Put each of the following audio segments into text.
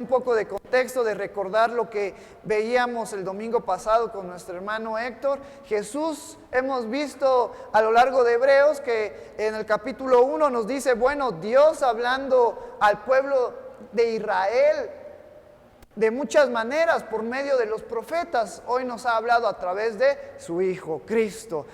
un poco de contexto, de recordar lo que veíamos el domingo pasado con nuestro hermano Héctor. Jesús, hemos visto a lo largo de Hebreos que en el capítulo 1 nos dice, bueno, Dios hablando al pueblo de Israel de muchas maneras por medio de los profetas, hoy nos ha hablado a través de su Hijo, Cristo.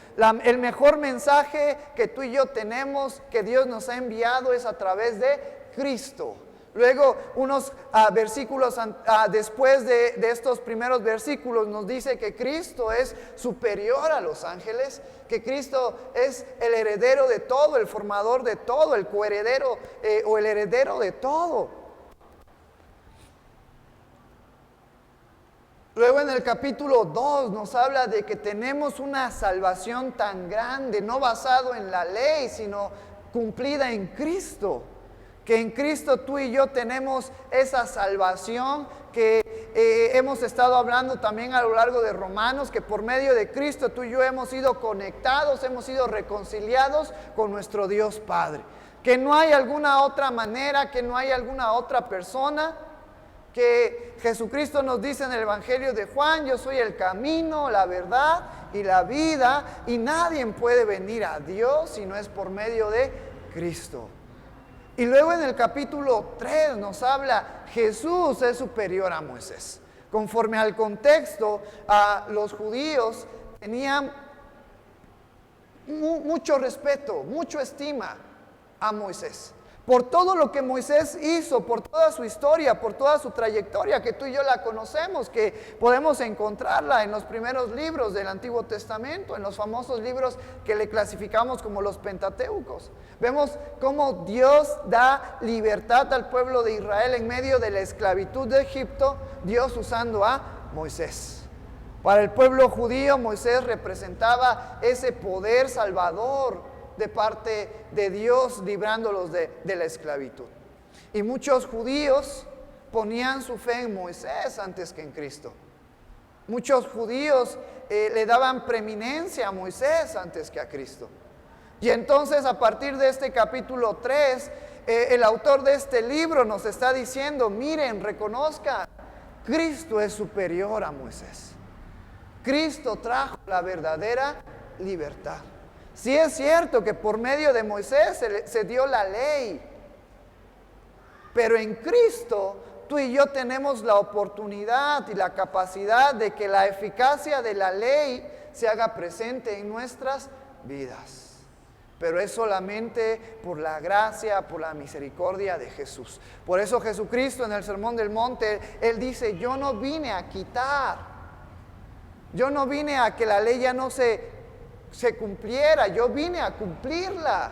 El mejor mensaje que tú y yo tenemos, que Dios nos ha enviado, es a través de Cristo. Luego, unos versículos después de estos primeros versículos, nos dice que Cristo es superior a los ángeles, que Cristo es el heredero de todo, el formador de todo, el coheredero o el heredero de todo. Luego en el capítulo 2 nos habla de que tenemos una salvación tan grande, no basado en la ley, sino cumplida en Cristo. Que en Cristo tú y yo tenemos esa salvación que hemos estado hablando también a lo largo de Romanos, que por medio de Cristo tú y yo hemos sido conectados, hemos sido reconciliados con nuestro Dios Padre. Que no hay alguna otra manera, que no hay alguna otra persona, que Jesucristo nos dice en el Evangelio de Juan, yo soy el camino, la verdad y la vida, y nadie puede venir a Dios si no es por medio de Cristo. Y luego en el capítulo 3 nos habla, Jesús es superior a Moisés. Conforme al contexto, los judíos tenían mucho respeto, mucha estima a Moisés. Por todo lo que Moisés hizo, por toda su historia, por toda su trayectoria, que tú y yo la conocemos, que podemos encontrarla en los primeros libros del Antiguo Testamento, en los famosos libros que le clasificamos como los Pentateucos. Vemos cómo Dios da libertad al pueblo de Israel en medio de la esclavitud de Egipto, Dios usando a Moisés. Para el pueblo judío, Moisés representaba ese poder salvador de parte de Dios, librándolos de la esclavitud. Y muchos judíos ponían su fe en Moisés antes que en Cristo. Muchos judíos le daban preeminencia a Moisés antes que a Cristo. Y entonces, a partir de este capítulo 3, el autor de este libro nos está diciendo, miren, reconozcan, Cristo es superior a Moisés. Cristo trajo la verdadera libertad. Sí es cierto que por medio de Moisés se dio la ley, pero en Cristo tú y yo tenemos la oportunidad y la capacidad de que la eficacia de la ley se haga presente en nuestras vidas. Pero es solamente por la gracia, por la misericordia de Jesús. Por eso Jesucristo en el Sermón del Monte, Él dice, yo no vine a quitar, yo no vine a que la ley ya no se cumpliera, yo vine a cumplirla.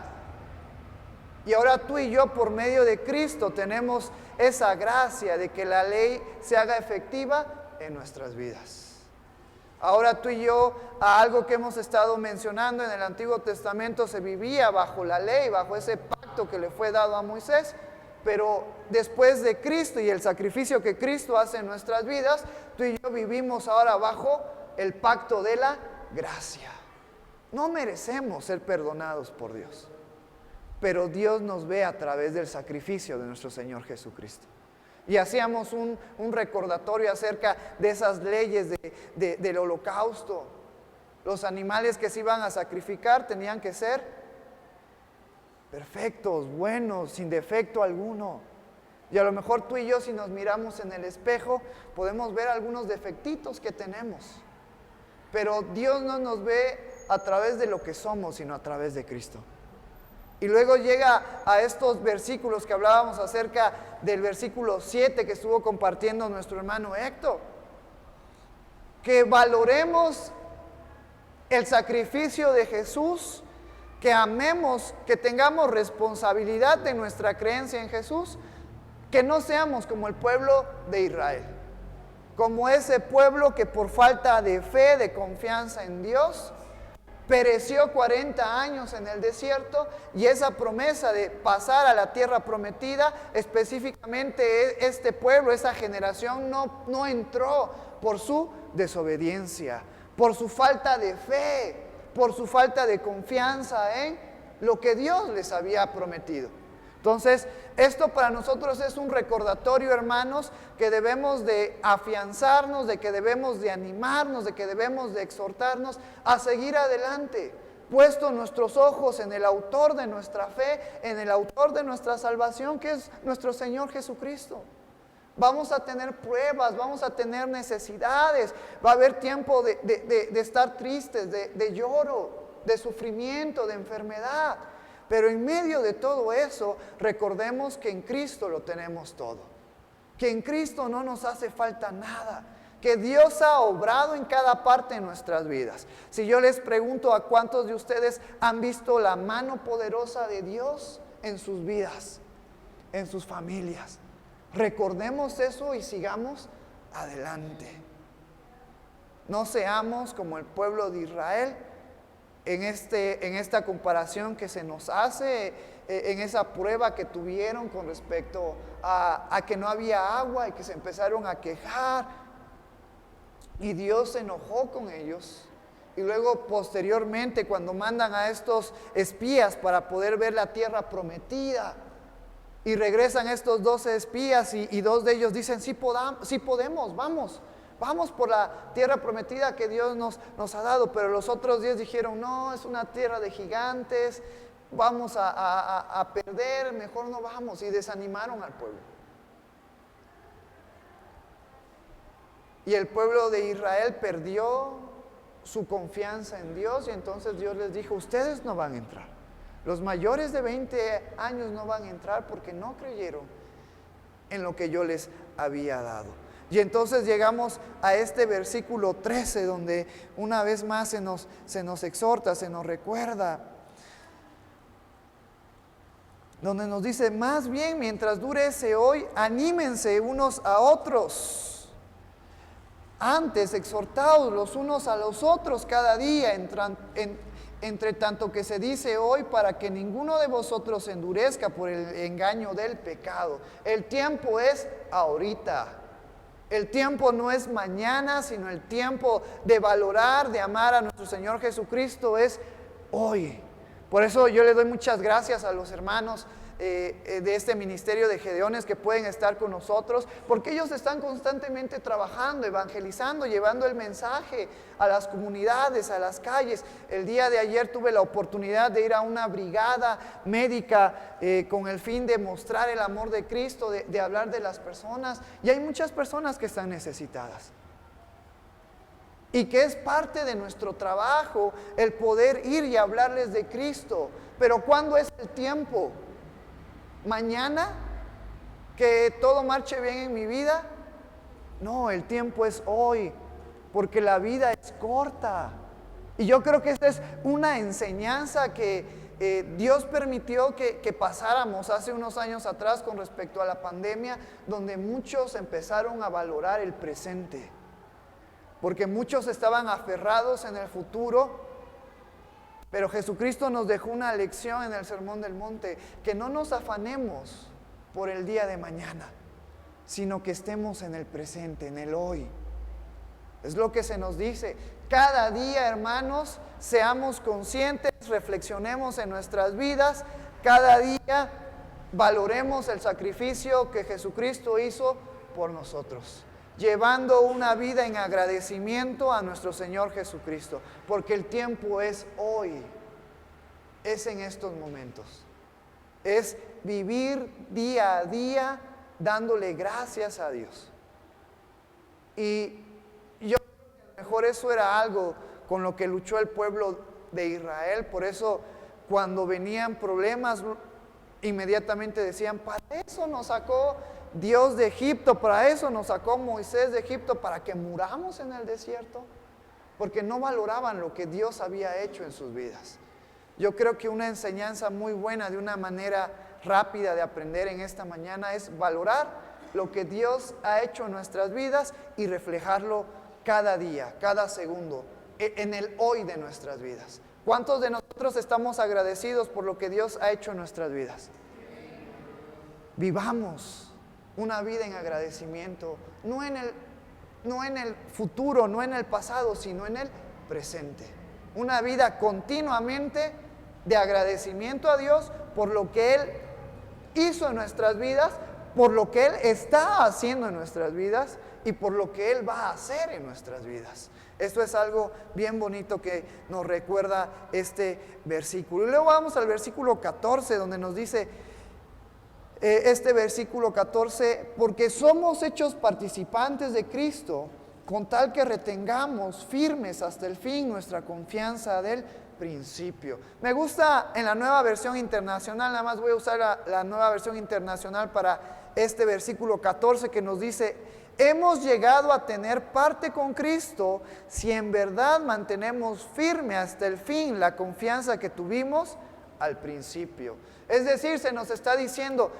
Y ahora tú y yo por medio de Cristo tenemos esa gracia de que la ley se haga efectiva en nuestras vidas. Ahora tú y yo, a algo que hemos estado mencionando en el Antiguo Testamento, se vivía bajo la ley, bajo ese pacto que le fue dado a Moisés, pero después de Cristo y el sacrificio que Cristo hace en nuestras vidas, tú y yo vivimos ahora bajo el pacto de la gracia. No merecemos ser perdonados por Dios, pero Dios nos ve a través del sacrificio de nuestro Señor Jesucristo. Y hacíamos un recordatorio acerca de esas leyes del holocausto. Los animales que se iban a sacrificar tenían que ser perfectos, buenos, sin defecto alguno. Y a lo mejor tú y yo, si nos miramos en el espejo, podemos ver algunos defectitos que tenemos. Pero Dios no nos ve a través de lo que somos, sino a través de Cristo. Y luego llega a estos versículos que hablábamos acerca del versículo 7 que estuvo compartiendo nuestro hermano Héctor. Que valoremos el sacrificio de Jesús, que amemos, que tengamos responsabilidad de nuestra creencia en Jesús, que no seamos como el pueblo de Israel. Como ese pueblo que por falta de fe, de confianza en Dios, pereció 40 años en el desierto, y esa promesa de pasar a la tierra prometida, específicamente este pueblo, esa generación no entró por su desobediencia, por su falta de fe, por su falta de confianza en lo que Dios les había prometido. Entonces, Esto para nosotros es un recordatorio, hermanos, que debemos de afianzarnos, de que debemos de animarnos, de que debemos de exhortarnos a seguir adelante, puesto nuestros ojos en el autor de nuestra fe, en el autor de nuestra salvación, que es nuestro Señor Jesucristo. Vamos a tener pruebas, vamos a tener necesidades, va a haber tiempo de estar tristes, de lloro, de sufrimiento, de enfermedad. Pero en medio de todo eso, recordemos que en Cristo lo tenemos todo. Que en Cristo no nos hace falta nada. Que Dios ha obrado en cada parte de nuestras vidas. Si yo les pregunto a cuántos de ustedes han visto la mano poderosa de Dios en sus vidas, en sus familias. Recordemos eso y sigamos adelante. No seamos como el pueblo de Israel en esta comparación que se nos hace, en esa prueba que tuvieron con respecto a que no había agua y que se empezaron a quejar. Y Dios se enojó con ellos. Y luego posteriormente cuando mandan a estos espías para poder ver la tierra prometida, y regresan estos 12 espías y dos de ellos dicen, sí podemos, vamos por la tierra prometida que Dios nos ha dado. Pero los otros 10 dijeron, no, es una tierra de gigantes, vamos a perder, mejor no vamos. Y desanimaron al pueblo. Y el pueblo de Israel perdió su confianza en Dios y entonces Dios les dijo, ustedes no van a entrar. Los mayores de 20 años no van a entrar porque no creyeron en lo que yo les había dado. Y entonces llegamos a este versículo 13 donde una vez más se nos exhorta, se nos recuerda, donde nos dice, más bien mientras dure ese hoy, anímense unos a otros. Antes exhortaos los unos a los otros cada día entre tanto que se dice hoy, para que ninguno de vosotros se endurezca por el engaño del pecado. El tiempo es ahorita. El tiempo no es mañana, sino el tiempo de valorar, de amar a nuestro Señor Jesucristo es hoy. Por eso yo le doy muchas gracias a los hermanos de este ministerio de Gedeones que pueden estar con nosotros, porque ellos están constantemente trabajando, evangelizando, llevando el mensaje a las comunidades, a las calles. El día de ayer tuve la oportunidad de ir a una brigada médica con el fin de mostrar el amor de Cristo, de hablar de las personas, y hay muchas personas que están necesitadas. Y que es parte de nuestro trabajo el poder ir y hablarles de Cristo. Pero ¿cuándo es el tiempo? ¿Mañana? ¿Que todo marche bien en mi vida? No, el tiempo es hoy, porque la vida es corta. Y yo creo que esta es una enseñanza que Dios permitió que pasáramos hace unos años atrás con respecto a la pandemia, donde muchos empezaron a valorar el presente. Porque muchos estaban aferrados en el futuro. Pero Jesucristo nos dejó una lección en el Sermón del Monte, que no nos afanemos por el día de mañana, sino que estemos en el presente, en el hoy. Es lo que se nos dice. Cada día, hermanos, seamos conscientes, reflexionemos en nuestras vidas. Cada día valoremos el sacrificio que Jesucristo hizo por nosotros, llevando una vida en agradecimiento a nuestro Señor Jesucristo, porque el tiempo es hoy, es en estos momentos, es vivir día a día dándole gracias a Dios. Y yo creo que a lo mejor eso era algo con lo que luchó el pueblo de Israel. Por eso cuando venían problemas inmediatamente decían, para eso nos sacó Dios de Egipto, para eso nos sacó Moisés de Egipto, para que muramos en el desierto, porque no valoraban lo que Dios había hecho en sus vidas. Yo creo que una enseñanza muy buena, de una manera rápida de aprender en esta mañana, es valorar lo que Dios ha hecho en nuestras vidas y reflejarlo cada día, cada segundo, en el hoy de nuestras vidas. ¿Cuántos de nosotros estamos agradecidos por lo que Dios ha hecho en nuestras vidas? Vivamos una vida en agradecimiento, no en el futuro, no en el pasado, sino en el presente. Una vida continuamente de agradecimiento a Dios por lo que Él hizo en nuestras vidas, por lo que Él está haciendo en nuestras vidas y por lo que Él va a hacer en nuestras vidas. Esto es algo bien bonito que nos recuerda este versículo. Y luego vamos al versículo 14, donde nos dice este versículo 14, porque somos hechos participantes de Cristo, con tal que retengamos firmes hasta el fin nuestra confianza del principio. Me gusta en la Nueva Versión Internacional, nada más voy a usar la Nueva Versión Internacional para este versículo 14 que nos dice: hemos llegado a tener parte con Cristo si en verdad mantenemos firme hasta el fin la confianza que tuvimos al principio. Es decir, se nos está diciendo,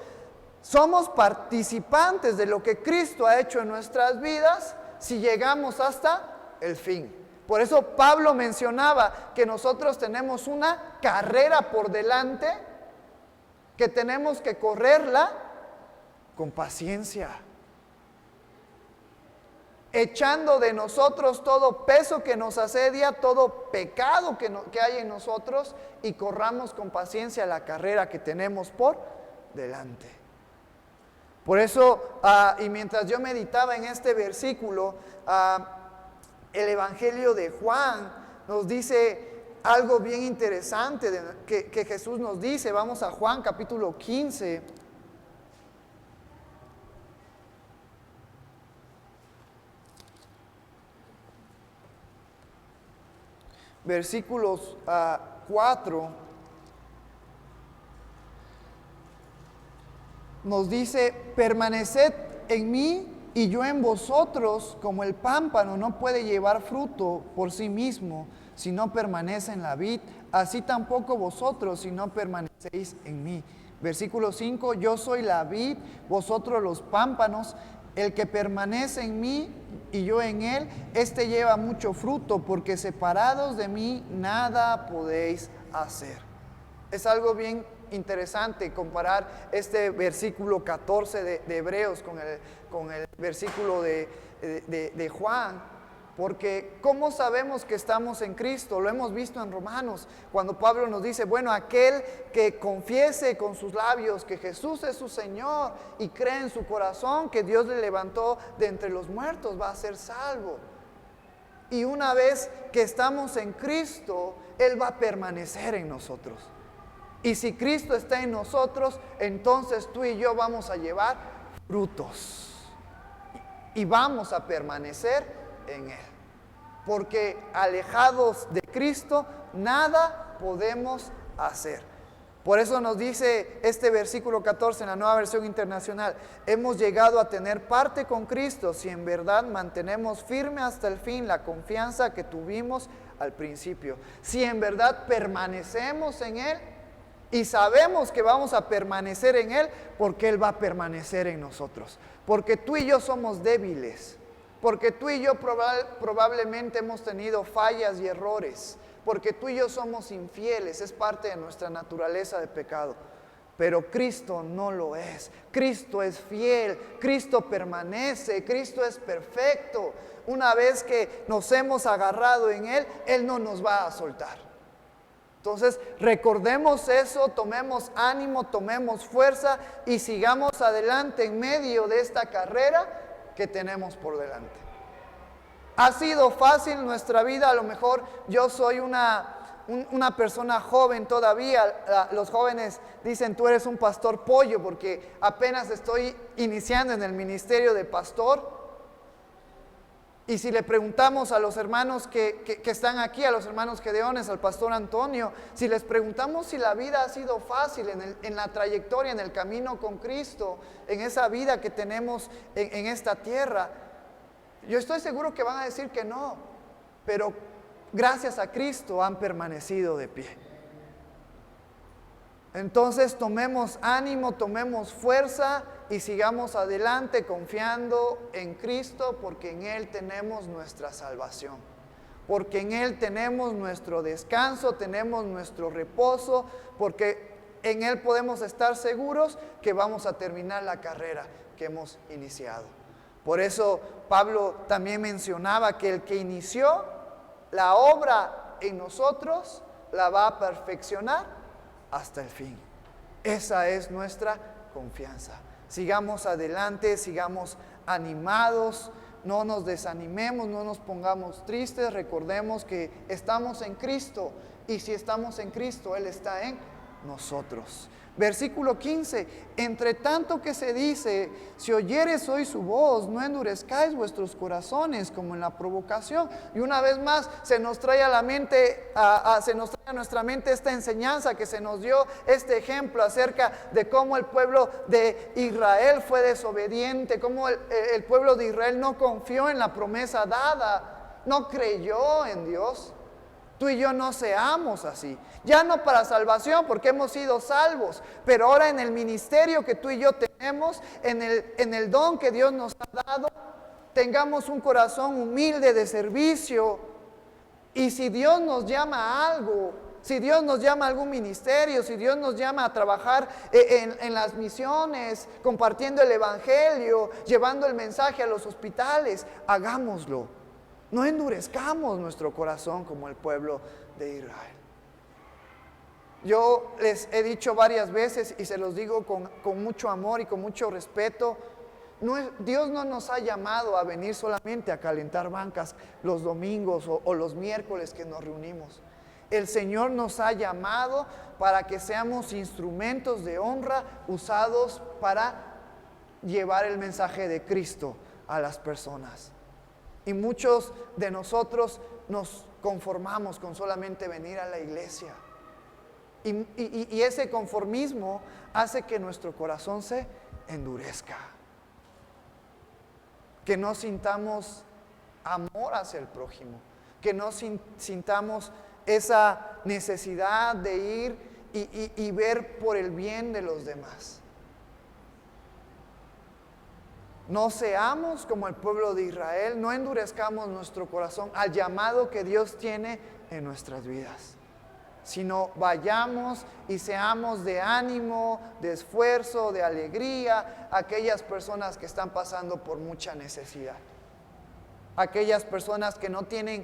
somos participantes de lo que Cristo ha hecho en nuestras vidas si llegamos hasta el fin. Por eso Pablo mencionaba que nosotros tenemos una carrera por delante, que tenemos que correrla con paciencia, echando de nosotros todo peso que nos asedia, todo pecado que hay en nosotros, y corramos con paciencia la carrera que tenemos por delante. Por eso, y mientras yo meditaba en este versículo, el Evangelio de Juan nos dice algo bien interesante que Jesús nos dice. Vamos a Juan capítulo 15. Versículos 4. Nos dice: permaneced en mí y yo en vosotros, como el pámpano no puede llevar fruto por sí mismo si no permanece en la vid, así tampoco vosotros si no permanecéis en mí. Versículo 5: yo soy la vid, vosotros los pámpanos. El que permanece en mí y yo en él, éste lleva mucho fruto, porque separados de mí nada podéis hacer. Es algo bien interesante comparar este versículo 14 de Hebreos con el versículo de Juan, porque ¿cómo sabemos que estamos en Cristo? Lo hemos visto en Romanos, cuando Pablo nos dice, bueno, aquel que confiese con sus labios que Jesús es su Señor y cree en su corazón que Dios le levantó de entre los muertos, va a ser salvo. Y una vez que estamos en Cristo, Él va a permanecer en nosotros. Y si Cristo está en nosotros, entonces tú y yo vamos a llevar frutos. Y vamos a permanecer en Él. Porque alejados de Cristo, nada podemos hacer. Por eso nos dice este versículo 14 en la Nueva Versión Internacional: hemos llegado a tener parte con Cristo si en verdad mantenemos firme hasta el fin la confianza que tuvimos al principio. Si en verdad permanecemos en Él, y sabemos que vamos a permanecer en Él, porque Él va a permanecer en nosotros. Porque tú y yo somos débiles. Porque tú y yo probablemente hemos tenido fallas y errores. Porque tú y yo somos infieles. Es parte de nuestra naturaleza de pecado. Pero Cristo no lo es. Cristo es fiel. Cristo permanece. Cristo es perfecto. Una vez que nos hemos agarrado en Él, Él no nos va a soltar. Entonces, recordemos eso, tomemos ánimo, tomemos fuerza y sigamos adelante en medio de esta carrera que tenemos por delante. ¿Ha sido fácil nuestra vida? A lo mejor yo soy una persona joven todavía. Los jóvenes dicen, tú eres un pastor pollo, porque apenas estoy iniciando en el ministerio de pastor. Y si le preguntamos a los hermanos que están aquí, a los hermanos Gedeones, al pastor Antonio, si les preguntamos si la vida ha sido fácil en la trayectoria, en el camino con Cristo, en esa vida que tenemos en esta tierra, yo estoy seguro que van a decir que no, pero gracias a Cristo han permanecido de pie. Entonces tomemos ánimo, tomemos fuerza y sigamos adelante confiando en Cristo, porque en Él tenemos nuestra salvación, porque en Él tenemos nuestro descanso, tenemos nuestro reposo, porque en Él podemos estar seguros que vamos a terminar la carrera que hemos iniciado. Por eso Pablo también mencionaba que el que inició la obra en nosotros la va a perfeccionar hasta el fin. Esa es nuestra confianza. Sigamos adelante, sigamos animados, no nos desanimemos, no nos pongamos tristes. Recordemos que estamos en Cristo, y si estamos en Cristo, Él está en nosotros. Versículo 15, entre tanto que se dice, si oyeres hoy su voz, no endurezcáis vuestros corazones como en la provocación. Y una vez más se nos trae a la mente, se nos trae a nuestra mente esta enseñanza que se nos dio, este ejemplo acerca de cómo el pueblo de Israel fue desobediente, cómo el pueblo de Israel no confió en la promesa dada, no creyó en Dios. Tú y yo no seamos así, ya no para salvación porque hemos sido salvos, pero ahora en el ministerio que tú y yo tenemos, en el don que Dios nos ha dado, tengamos un corazón humilde de servicio. Y si Dios nos llama a algo, si Dios nos llama a algún ministerio, si Dios nos llama a trabajar en las misiones, compartiendo el evangelio, llevando el mensaje a los hospitales, hagámoslo. No endurezcamos nuestro corazón como el pueblo de Israel. Yo les he dicho varias veces y se los digo con mucho amor y con mucho respeto, Dios no nos ha llamado a venir solamente a calentar bancas los domingos o los miércoles que nos reunimos. El Señor nos ha llamado para que seamos instrumentos de honra usados para llevar el mensaje de Cristo a las personas. Y muchos de nosotros nos conformamos con solamente venir a la iglesia. Y ese conformismo hace que nuestro corazón se endurezca. Que no sintamos amor hacia el prójimo. Que no sintamos esa necesidad de ir y ver por el bien de los demás. No seamos como el pueblo de Israel, no endurezcamos nuestro corazón al llamado que Dios tiene en nuestras vidas, sino vayamos y seamos de ánimo, de esfuerzo, de alegría a aquellas personas que están pasando por mucha necesidad, aquellas personas que no tienen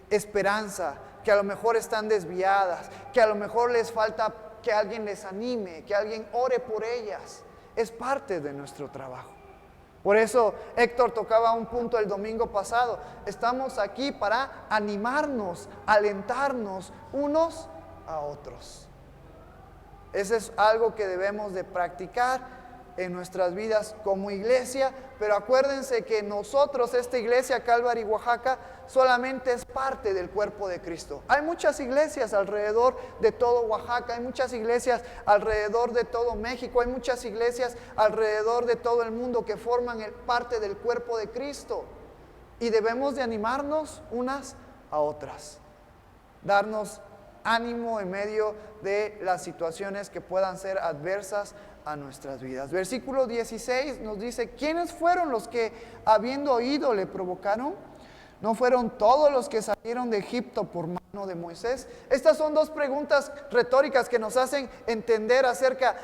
esperanza, que a lo mejor están desviadas, que a lo mejor les falta que alguien les anime, que alguien ore por ellas. Es parte de nuestro trabajo. Por eso Héctor tocaba un punto el domingo pasado. Estamos aquí para animarnos, alentarnos unos a otros. Eso es algo que debemos de practicar en nuestras vidas como iglesia, pero acuérdense que nosotros, esta iglesia Calvary Oaxaca, solamente es parte del cuerpo de Cristo. Hay muchas iglesias alrededor de todo Oaxaca, hay muchas iglesias alrededor de todo México, hay muchas iglesias alrededor de todo el mundo que forman parte del cuerpo de Cristo. Y debemos de animarnos unas a otras, darnos ánimo en medio de las situaciones que puedan ser adversas a nuestras vidas. Versículo 16 nos dice: ¿quiénes fueron los que habiendo oído le provocaron? ¿No fueron todos los que salieron de Egipto por mano de Moisés? Estas son dos preguntas retóricas que nos hacen entender acerca,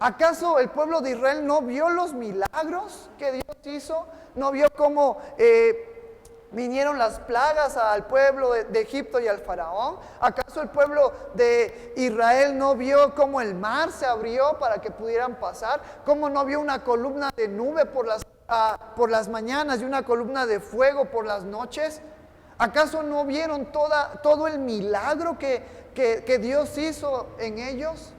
¿acaso el pueblo de Israel no vio los milagros que Dios hizo? ¿No vio cómo vinieron las plagas al pueblo de Egipto y al faraón? ¿Acaso el pueblo de Israel no vio cómo el mar se abrió para que pudieran pasar? ¿Cómo no vio una columna de nube por las mañanas y una columna de fuego por las noches? ¿Acaso no vieron todo el milagro que Dios hizo en ellos?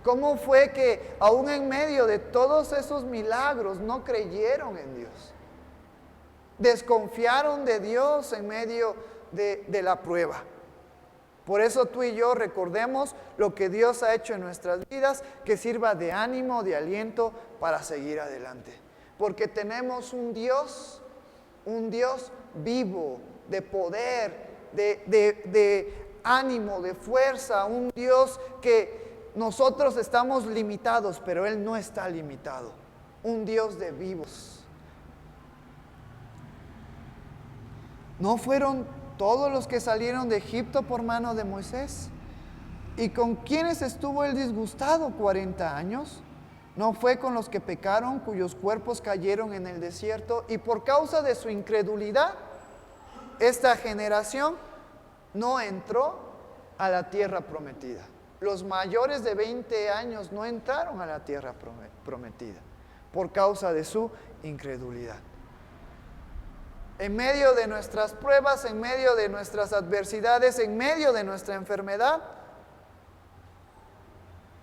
¿Cómo fue que aún en medio de todos esos milagros no creyeron en Dios? Desconfiaron de Dios en medio de la prueba. Por eso tú y yo recordemos lo que Dios ha hecho en nuestras vidas, que sirva de ánimo, de aliento para seguir adelante. Porque tenemos un Dios vivo, de poder, de ánimo, de fuerza, un Dios que nosotros estamos limitados, pero Él no está limitado. Un Dios de vivos. ¿No fueron todos los que salieron de Egipto por mano de Moisés? ¿Y con quiénes estuvo él disgustado 40 años? ¿No fue con los que pecaron, cuyos cuerpos cayeron en el desierto? Y por causa de su incredulidad, esta generación no entró a la tierra prometida. los mayores de 20 años no entraron a la tierra prometida por causa de su incredulidad. En medio de nuestras pruebas, en medio de nuestras adversidades, en medio de nuestra enfermedad,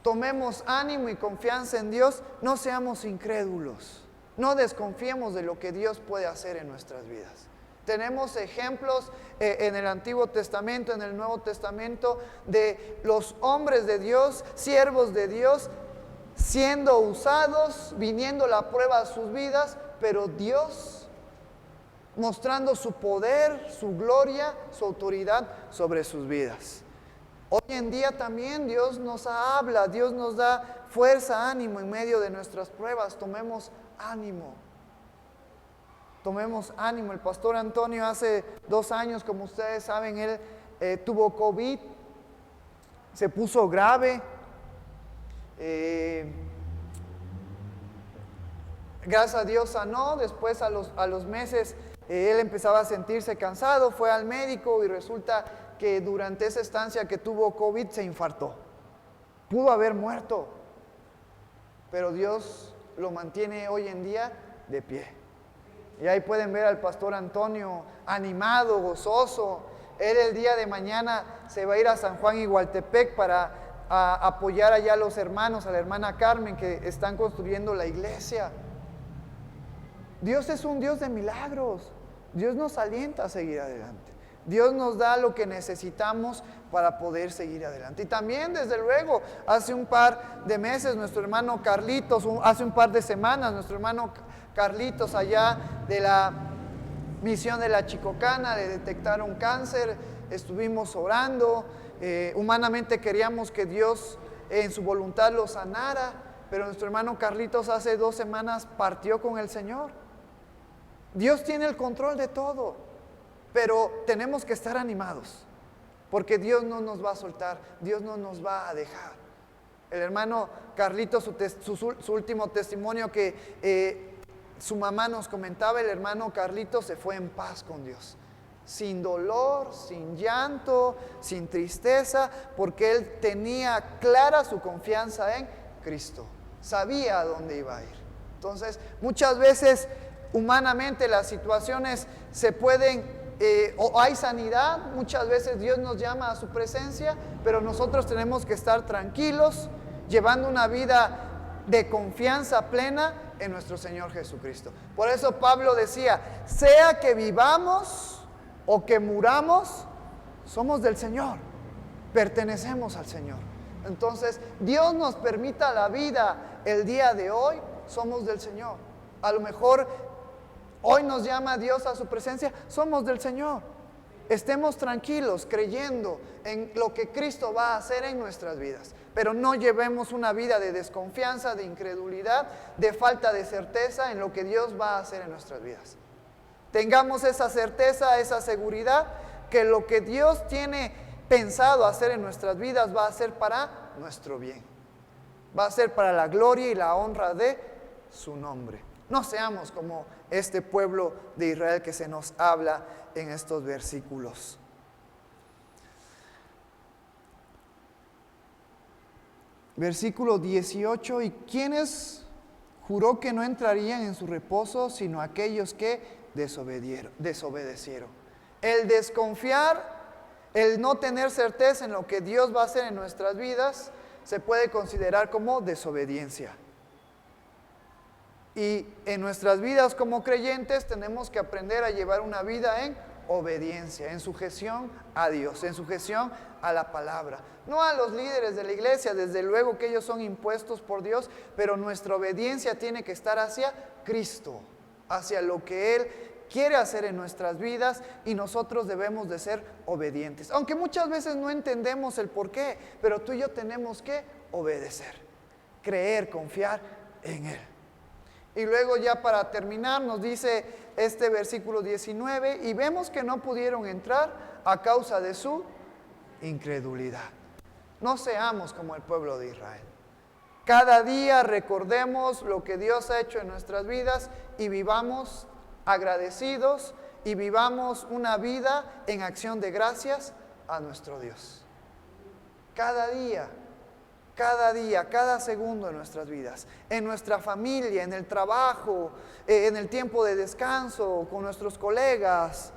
tomemos ánimo y confianza en Dios, no seamos incrédulos, no desconfiemos de lo que Dios puede hacer en nuestras vidas. Tenemos ejemplos en el Antiguo Testamento, en el Nuevo Testamento, de los hombres de Dios, siervos de Dios, siendo usados, viniendo la prueba a sus vidas, pero Dios mostrando su poder, su gloria, su autoridad sobre sus vidas. Hoy en día también Dios nos habla, Dios nos da fuerza, ánimo en medio de nuestras pruebas. Tomemos ánimo. Tomemos ánimo. El pastor Antonio hace 2 años, como ustedes saben, él tuvo COVID, se puso grave. Gracias a Dios sanó. Después a los meses él empezaba a sentirse cansado, fue al médico y resulta que durante esa estancia que tuvo COVID se infartó. Pudo haber muerto, pero Dios lo mantiene hoy en día de pie. Y ahí pueden ver al pastor Antonio animado, gozoso. Él el día de mañana se va a ir a San Juan Igualtepec para apoyar allá a los hermanos, a la hermana Carmen, que están construyendo la iglesia. Dios es un Dios de milagros. Dios nos alienta a seguir adelante. Dios nos da lo que necesitamos para poder seguir adelante. Y también, desde luego, hace un par de meses, nuestro hermano Carlitos, hace un par de semanas, nuestro hermano Carlitos, allá de la misión de la Chicocana, le detectaron cáncer. Estuvimos orando. Humanamente queríamos que Dios en su voluntad lo sanara, pero nuestro hermano Carlitos hace 2 semanas partió con el Señor. Dios tiene el control de todo, pero tenemos que estar animados, porque Dios no nos va a soltar, Dios no nos va a dejar. El hermano Carlitos, su último testimonio que su mamá nos comentaba, el hermano Carlitos se fue en paz con Dios, sin dolor, sin llanto, sin tristeza, porque él tenía clara su confianza en Cristo, sabía a dónde iba a ir. Entonces, muchas veces humanamente las situaciones se pueden, o hay sanidad, muchas veces Dios nos llama a su presencia, pero nosotros tenemos que estar tranquilos, llevando una vida de confianza plena en nuestro Señor Jesucristo. Por eso Pablo decía, sea que vivamos o que muramos, somos del Señor, pertenecemos al Señor. Entonces, Dios nos permita la vida el día de hoy, somos del Señor. A lo mejor hoy nos llama Dios a su presencia, somos del Señor. Estemos tranquilos, creyendo en lo que Cristo va a hacer en nuestras vidas. Pero no llevemos una vida de desconfianza, de incredulidad, de falta de certeza en lo que Dios va a hacer en nuestras vidas. Tengamos esa certeza, esa seguridad, que lo que Dios tiene pensado hacer en nuestras vidas va a ser para nuestro bien. Va a ser para la gloria y la honra de su nombre. No seamos como este pueblo de Israel que se nos habla en estos versículos. Versículo 18, ¿y quiénes juró que no entrarían en su reposo sino aquellos que desobedecieron? El desconfiar, el no tener certeza en lo que Dios va a hacer en nuestras vidas, se puede considerar como desobediencia. Y en nuestras vidas como creyentes tenemos que aprender a llevar una vida en obediencia, en sujeción a Dios, en sujeción a la palabra. No a los líderes de la iglesia, desde luego que ellos son impuestos por Dios, pero nuestra obediencia tiene que estar hacia Cristo, hacia lo que Él quiere hacer en nuestras vidas, y nosotros debemos de ser obedientes. Aunque muchas veces no entendemos el por qué, pero tú y yo tenemos que obedecer, creer, confiar en Él. Y luego ya para terminar nos dice este versículo 19, y vemos que no pudieron entrar a causa de su incredulidad. No seamos como el pueblo de Israel. Cada día recordemos lo que Dios ha hecho en nuestras vidas y vivamos agradecidos y vivamos una vida en acción de gracias a nuestro Dios. Cada día cada día, cada segundo de nuestras vidas, en nuestra familia, en el trabajo, en el tiempo de descanso, con nuestros colegas,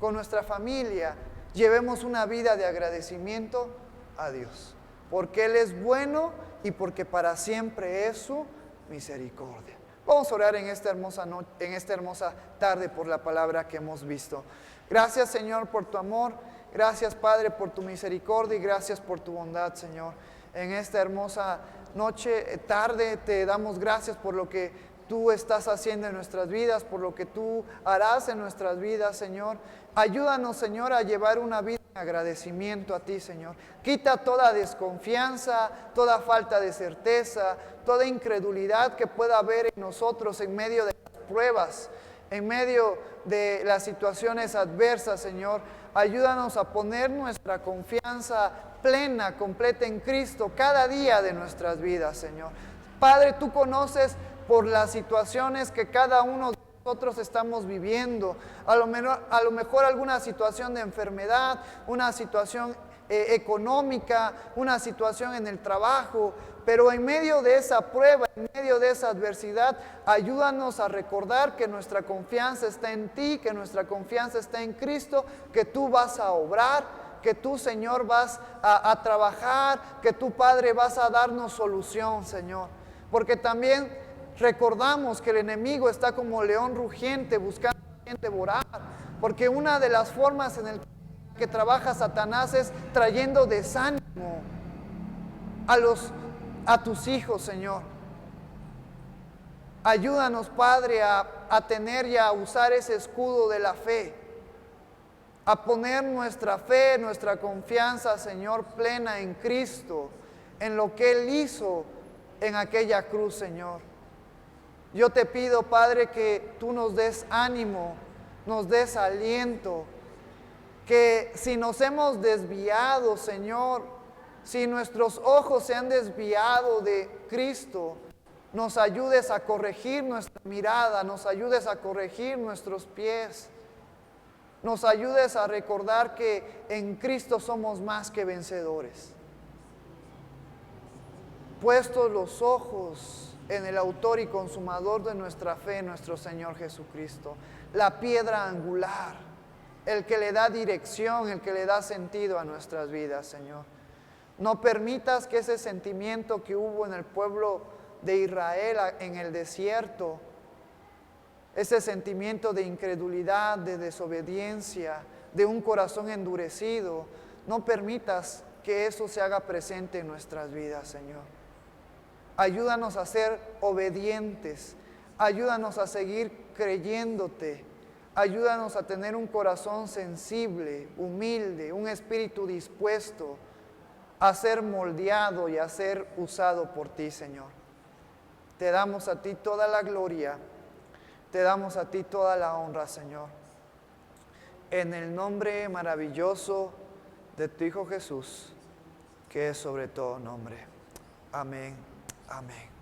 con nuestra familia. Llevemos una vida de agradecimiento a Dios, porque Él es bueno y porque para siempre es su misericordia. Vamos a orar en esta hermosa tarde por la palabra que hemos visto. Gracias, Señor, por tu amor. Gracias, Padre, por tu misericordia y gracias por tu bondad, Señor. En esta hermosa noche, tarde, te damos gracias por lo que tú estás haciendo en nuestras vidas, por lo que tú harás en nuestras vidas, Señor. Ayúdanos, Señor, a llevar una vida de agradecimiento a ti, Señor. Quita toda desconfianza, toda falta de certeza, toda incredulidad que pueda haber en nosotros en medio de las pruebas, en medio de las situaciones adversas, Señor. Ayúdanos a poner nuestra confianza plena, completa en Cristo cada día de nuestras vidas, Señor. Padre, tú conoces por las situaciones que cada uno de nosotros estamos viviendo. A lo mejor alguna situación de enfermedad, una situación económica, una situación en el trabajo, pero en medio de esa prueba, en medio de esa adversidad, ayúdanos a recordar que nuestra confianza está en ti, que nuestra confianza está en Cristo, que tú vas a obrar, que tú, Señor, vas a trabajar, que tú, Padre, vas a darnos solución, Señor. Porque también recordamos que el enemigo está como león rugiente buscando a quien devorar, porque una de las formas en que trabaja Satanás es trayendo desánimo a tus hijos, Señor. Ayúdanos, Padre, a tener y a usar ese escudo de la fe, a poner nuestra fe, nuestra confianza, Señor, plena en Cristo, en lo que Él hizo en aquella cruz, Señor. Yo te pido, Padre, que tú nos des ánimo, nos des aliento, que si nos hemos desviado, Señor, si nuestros ojos se han desviado de Cristo, nos ayudes a corregir nuestra mirada, nos ayudes a corregir nuestros pies, nos ayudes a recordar que en Cristo somos más que vencedores. Puestos los ojos en el autor y consumador de nuestra fe, nuestro Señor Jesucristo, la piedra angular, el que le da dirección, el que le da sentido a nuestras vidas, Señor. No permitas que ese sentimiento que hubo en el pueblo de Israel en el desierto, ese sentimiento de incredulidad, de desobediencia, de un corazón endurecido, no permitas que eso se haga presente en nuestras vidas, Señor. Ayúdanos a ser obedientes, ayúdanos a seguir creyéndote, ayúdanos a tener un corazón sensible, humilde, un espíritu dispuesto a ser moldeado y a ser usado por ti, Señor. Te damos a ti toda la gloria, te damos a ti toda la honra, Señor. En el nombre maravilloso de tu Hijo Jesús, que es sobre todo nombre. Amén. Amén.